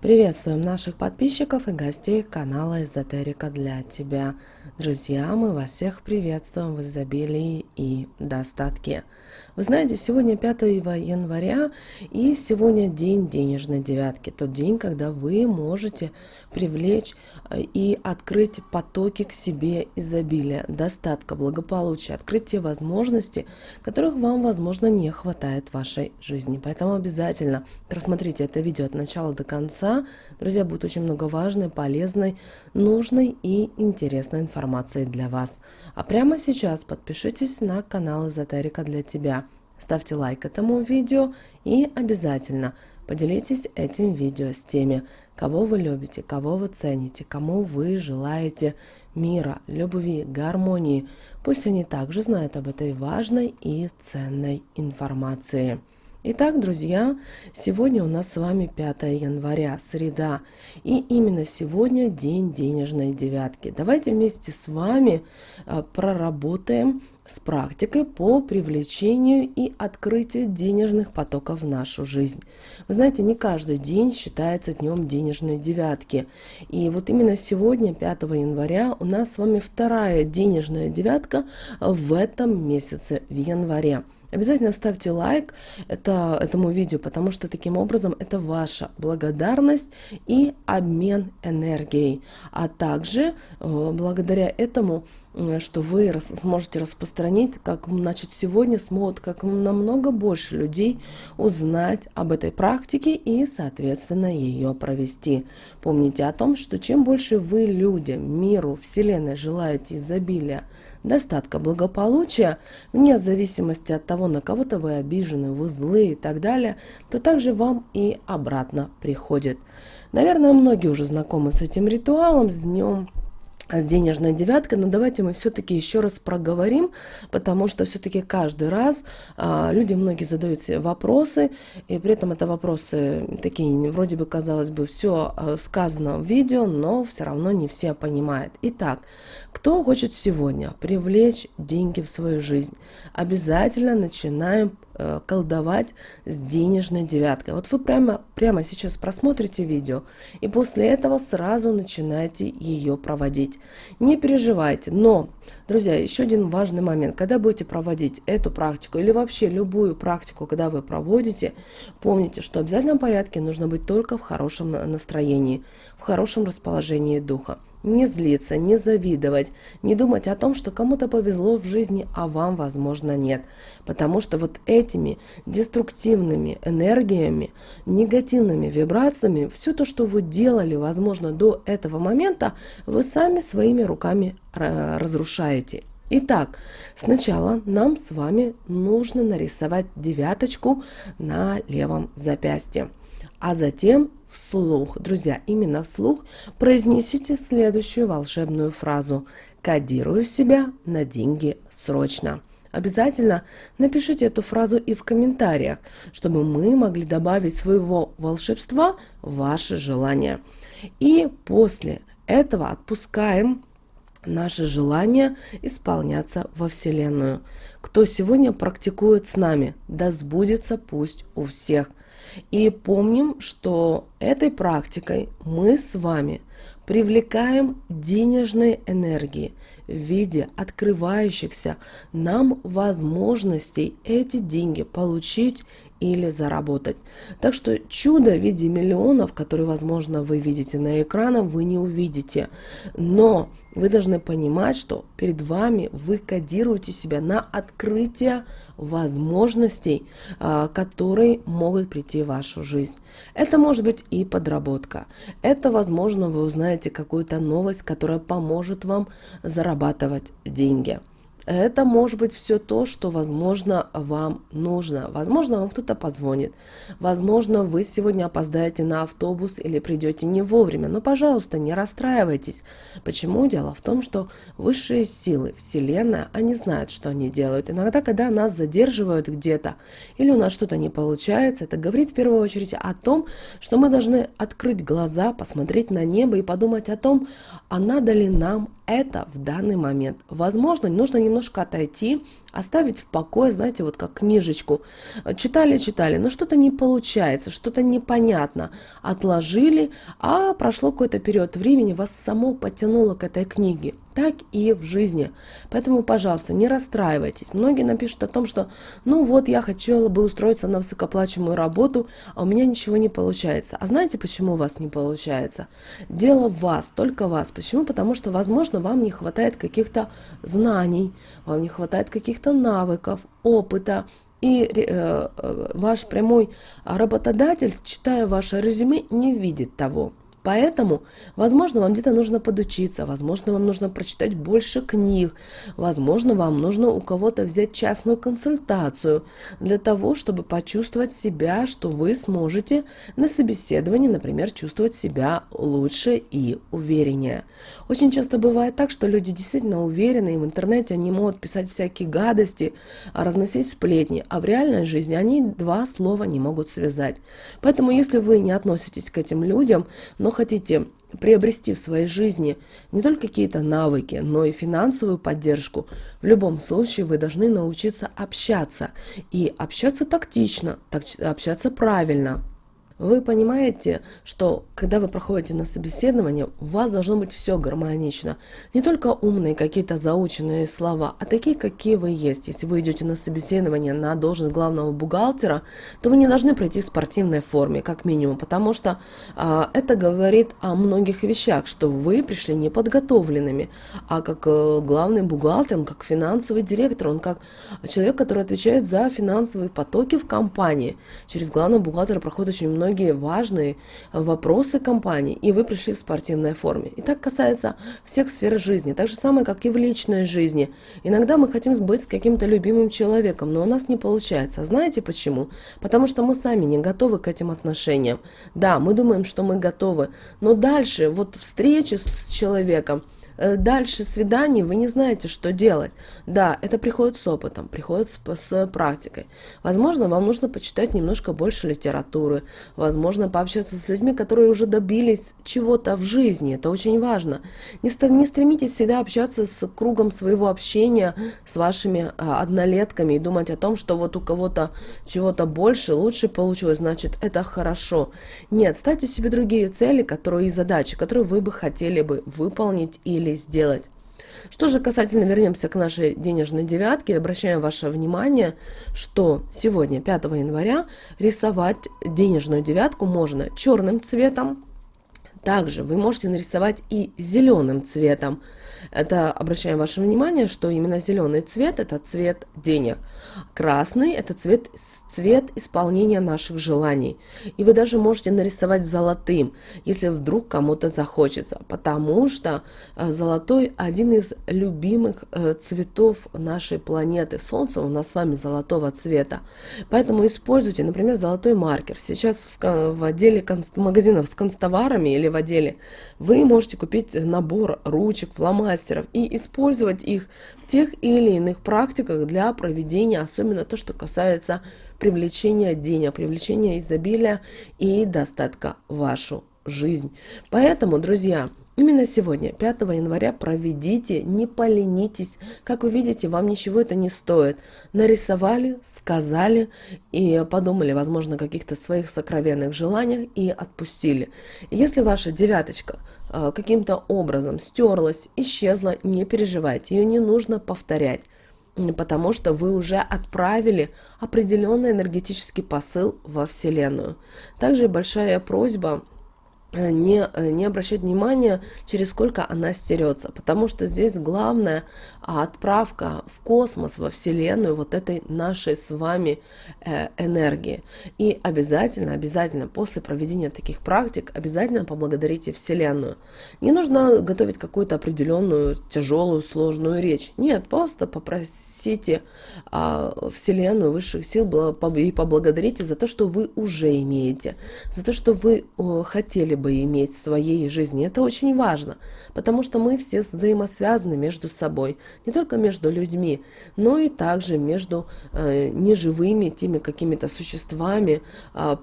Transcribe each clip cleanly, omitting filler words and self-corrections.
Приветствуем наших подписчиков и гостей канала Эзотерика для тебя. Друзья, мы вас всех приветствуем в изобилии и достатке. Вы знаете, сегодня 5 января и сегодня день денежной девятки. Тот день, когда вы можете привлечь и открыть потоки к себе изобилия, достатка, благополучия, открыть те возможности, которых вам, возможно, не хватает в вашей жизни. Поэтому обязательно просмотрите это видео от начала до конца. Друзья, будет очень много важной, полезной, нужной и интересной информации для вас. А прямо сейчас подпишитесь на канал Эзотерика для тебя. Ставьте лайк этому видео и обязательно поделитесь этим видео с теми, кого вы любите, кого вы цените, кому вы желаете мира, любви, гармонии. Пусть они также знают об этой важной и ценной информации. Итак, друзья, сегодня у нас с вами 5 января, среда, и именно сегодня день денежной девятки. Давайте вместе с вами проработаем с практикой по привлечению и открытию денежных потоков в нашу жизнь. Вы знаете, не каждый день считается днем денежной девятки. И вот именно сегодня, 5 января, у нас с вами вторая денежная девятка в этом месяце, в январе. Обязательно ставьте лайк этому видео, потому что таким образом это ваша благодарность и обмен энергией. А также благодаря этому, что вы сможете распространить, сегодня смогут как намного больше людей узнать об этой практике и, соответственно, ее провести. Помните о том, что чем больше вы людям, миру, Вселенной желаете изобилия, достатка, благополучия, вне зависимости от того, на кого-то вы обижены, вы злые и так далее, то также вам и обратно приходит. Наверное, многие уже знакомы с этим ритуалом, с денежной девяткой, но давайте мы все-таки еще раз проговорим, потому что все-таки каждый раз люди многие задают себе вопросы, и при этом это вопросы такие, вроде бы, казалось бы, все сказано в видео, но все равно не все понимают. Итак, кто хочет сегодня привлечь деньги в свою жизнь, обязательно начинаем колдовать с денежной девяткой. Вот вы прямо сейчас просмотрите видео, и после этого сразу начинайте ее проводить. Не переживайте, но, друзья, еще один важный момент. Когда будете проводить эту практику или вообще любую практику, когда вы проводите, помните, что в обязательном порядке нужно быть только в хорошем настроении, в хорошем расположении духа. Не злиться, не завидовать, не думать о том, что кому-то повезло в жизни, а вам, возможно, нет. Потому что вот этими деструктивными энергиями, негативными вибрациями, все то, что вы делали, возможно, до этого момента, вы сами своими руками разрушаете. Итак, сначала нам с вами нужно нарисовать девяточку на левом запястье. А затем вслух, друзья, именно вслух произнесите следующую волшебную фразу: «Кодирую себя на деньги срочно». Обязательно напишите эту фразу и в комментариях, чтобы мы могли добавить своего волшебства в ваши желания. И после этого отпускаем наше желание исполняться во Вселенную. Кто сегодня практикует с нами, да сбудется пусть у всех. И помним, что этой практикой мы с вами привлекаем денежные энергии в виде открывающихся нам возможностей эти деньги получить или заработать. Так что чудо в виде миллионов, которые, возможно, вы видите на экранах, вы не увидите. Но вы должны понимать, что перед вами вы кодируете себя на открытие возможностей, которые могут прийти в вашу жизнь. Это может быть и подработка. Это, возможно, вы узнаете какую-то новость, которая поможет вам зарабатывать деньги. Это может быть все то, что, возможно, вам нужно. Возможно, вам кто-то позвонит. Возможно, вы сегодня опоздаете на автобус или придете не вовремя. Но, пожалуйста, не расстраивайтесь. Почему? Дело в том, что высшие силы, Вселенная, они знают, что они делают. Иногда, когда нас задерживают где-то или у нас что-то не получается, это говорит в первую очередь о том, что мы должны открыть глаза, посмотреть на небо и подумать о том, а надо ли нам это в данный момент. Возможно, нужно немножко отойти оставить в покое, знаете, вот как книжечку. Читали, но что-то не получается, что-то непонятно. Отложили, а прошло какой-то период времени, вас само потянуло к этой книге. Так и в жизни. Поэтому, пожалуйста, не расстраивайтесь. Многие напишут о том, что ну вот я хотела бы устроиться на высокооплачиваемую работу, а у меня ничего не получается. А знаете, почему у вас не получается? Дело в вас, только в вас. Почему? Потому что, возможно, вам не хватает каких-то знаний, вам не хватает каких-то навыков, опыта. И ваш прямой работодатель, читая ваше резюме, не видит того. Поэтому, возможно, вам где-то нужно подучиться, возможно, вам нужно прочитать больше книг, возможно, вам нужно у кого-то взять частную консультацию для того, чтобы почувствовать себя, что вы сможете на собеседовании, например, чувствовать себя лучше и увереннее. Очень часто бывает так, что люди действительно уверены, и в интернете они могут писать всякие гадости, разносить сплетни, а в реальной жизни они два слова не могут связать. Поэтому, если вы не относитесь к этим людям, но хотите приобрести в своей жизни не только какие-то навыки, но и финансовую поддержку, в любом случае вы должны научиться общаться. И общаться тактично, общаться правильно. Вы понимаете, что когда вы проходите на собеседование, у вас должно быть все гармонично. Не только умные какие-то заученные слова, а такие, какие вы есть. Если вы идете на собеседование на должность главного бухгалтера, то вы не должны прийти в спортивной форме, как минимум, потому что это говорит о многих вещах, что вы пришли неподготовленными, а как главный бухгалтер, как финансовый директор, он как человек, который отвечает за финансовые потоки в компании. Через главного бухгалтера проходит очень многие важные вопросы компании, и вы пришли в спортивной форме. И так касается всех сфер жизни, так же самое, как и в личной жизни. Иногда мы хотим быть с каким-то любимым человеком, но у нас не получается. Знаете почему? Потому что мы сами не готовы к этим отношениям. Да, мы думаем, что мы готовы, но дальше, вот встречи с человеком, дальше свиданий вы не знаете, что делать. Да, это приходит с опытом, приходит с практикой. Возможно, вам нужно почитать немножко больше литературы, возможно, пообщаться с людьми, которые уже добились чего-то в жизни. Это очень важно. Не стремитесь всегда общаться с кругом своего общения, с вашими однолетками и думать о том, что вот у кого-то чего-то больше, лучше получилось, значит, это хорошо. Нет, ставьте себе другие цели, которые и задачи, которые вы бы хотели бы выполнить или сделать. Что же касательно, вернемся к нашей денежной девятке, обращаю ваше внимание, что сегодня, 5 января, рисовать денежную девятку можно черным цветом. Также вы можете нарисовать и зеленым цветом. Это, обращаем ваше внимание, что именно зеленый цвет – это цвет денег. Красный – это цвет исполнения наших желаний. И вы даже можете нарисовать золотым, если вдруг кому-то захочется. Потому что золотой – один из любимых цветов нашей планеты. Солнце у нас с вами золотого цвета. Поэтому используйте, например, золотой маркер. Сейчас в отделе магазинов с канцтоварами или в отделе вы можете купить набор ручек, фломастеров и использовать их в тех или иных практиках для проведения, особенно то, что касается привлечения денег, привлечения изобилия и достатка в вашу жизнь. Поэтому, друзья, именно сегодня, 5 января, проведите, не поленитесь. Как вы видите, вам ничего это не стоит. Нарисовали, сказали и подумали, возможно, о каких-то своих сокровенных желаниях и отпустили. Если ваша девяточка каким-то образом стерлась, исчезла, не переживайте, ее не нужно повторять. Потому что вы уже отправили определенный энергетический посыл во Вселенную. Также большая просьба не обращать внимания, через сколько она стерется, потому что здесь главная отправка в космос, во Вселенную вот этой нашей с вами энергии. И обязательно после проведения таких практик обязательно поблагодарите Вселенную. Не нужно готовить какую-то определенную тяжелую, сложную речь. Нет, просто попросите Вселенную, высших сил и поблагодарите за то, что вы уже имеете, за то, что вы хотели бы иметь в своей жизни. Это очень важно, потому что мы все взаимосвязаны между собой, не только между людьми, но и также между неживыми, теми какими-то существами,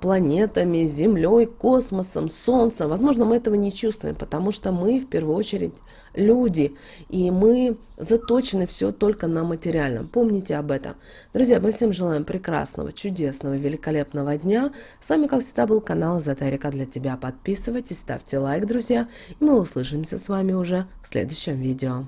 планетами, Землей, космосом, Солнцем. Возможно, мы этого не чувствуем, потому что мы в первую очередь люди, и мы заточены все только на материальном. Помните об этом. Друзья, мы всем желаем прекрасного, чудесного, великолепного дня. С вами, как всегда, был канал Эзотерика для тебя. Подписывайтесь, ставьте лайк, друзья, и мы услышимся с вами уже в следующем видео.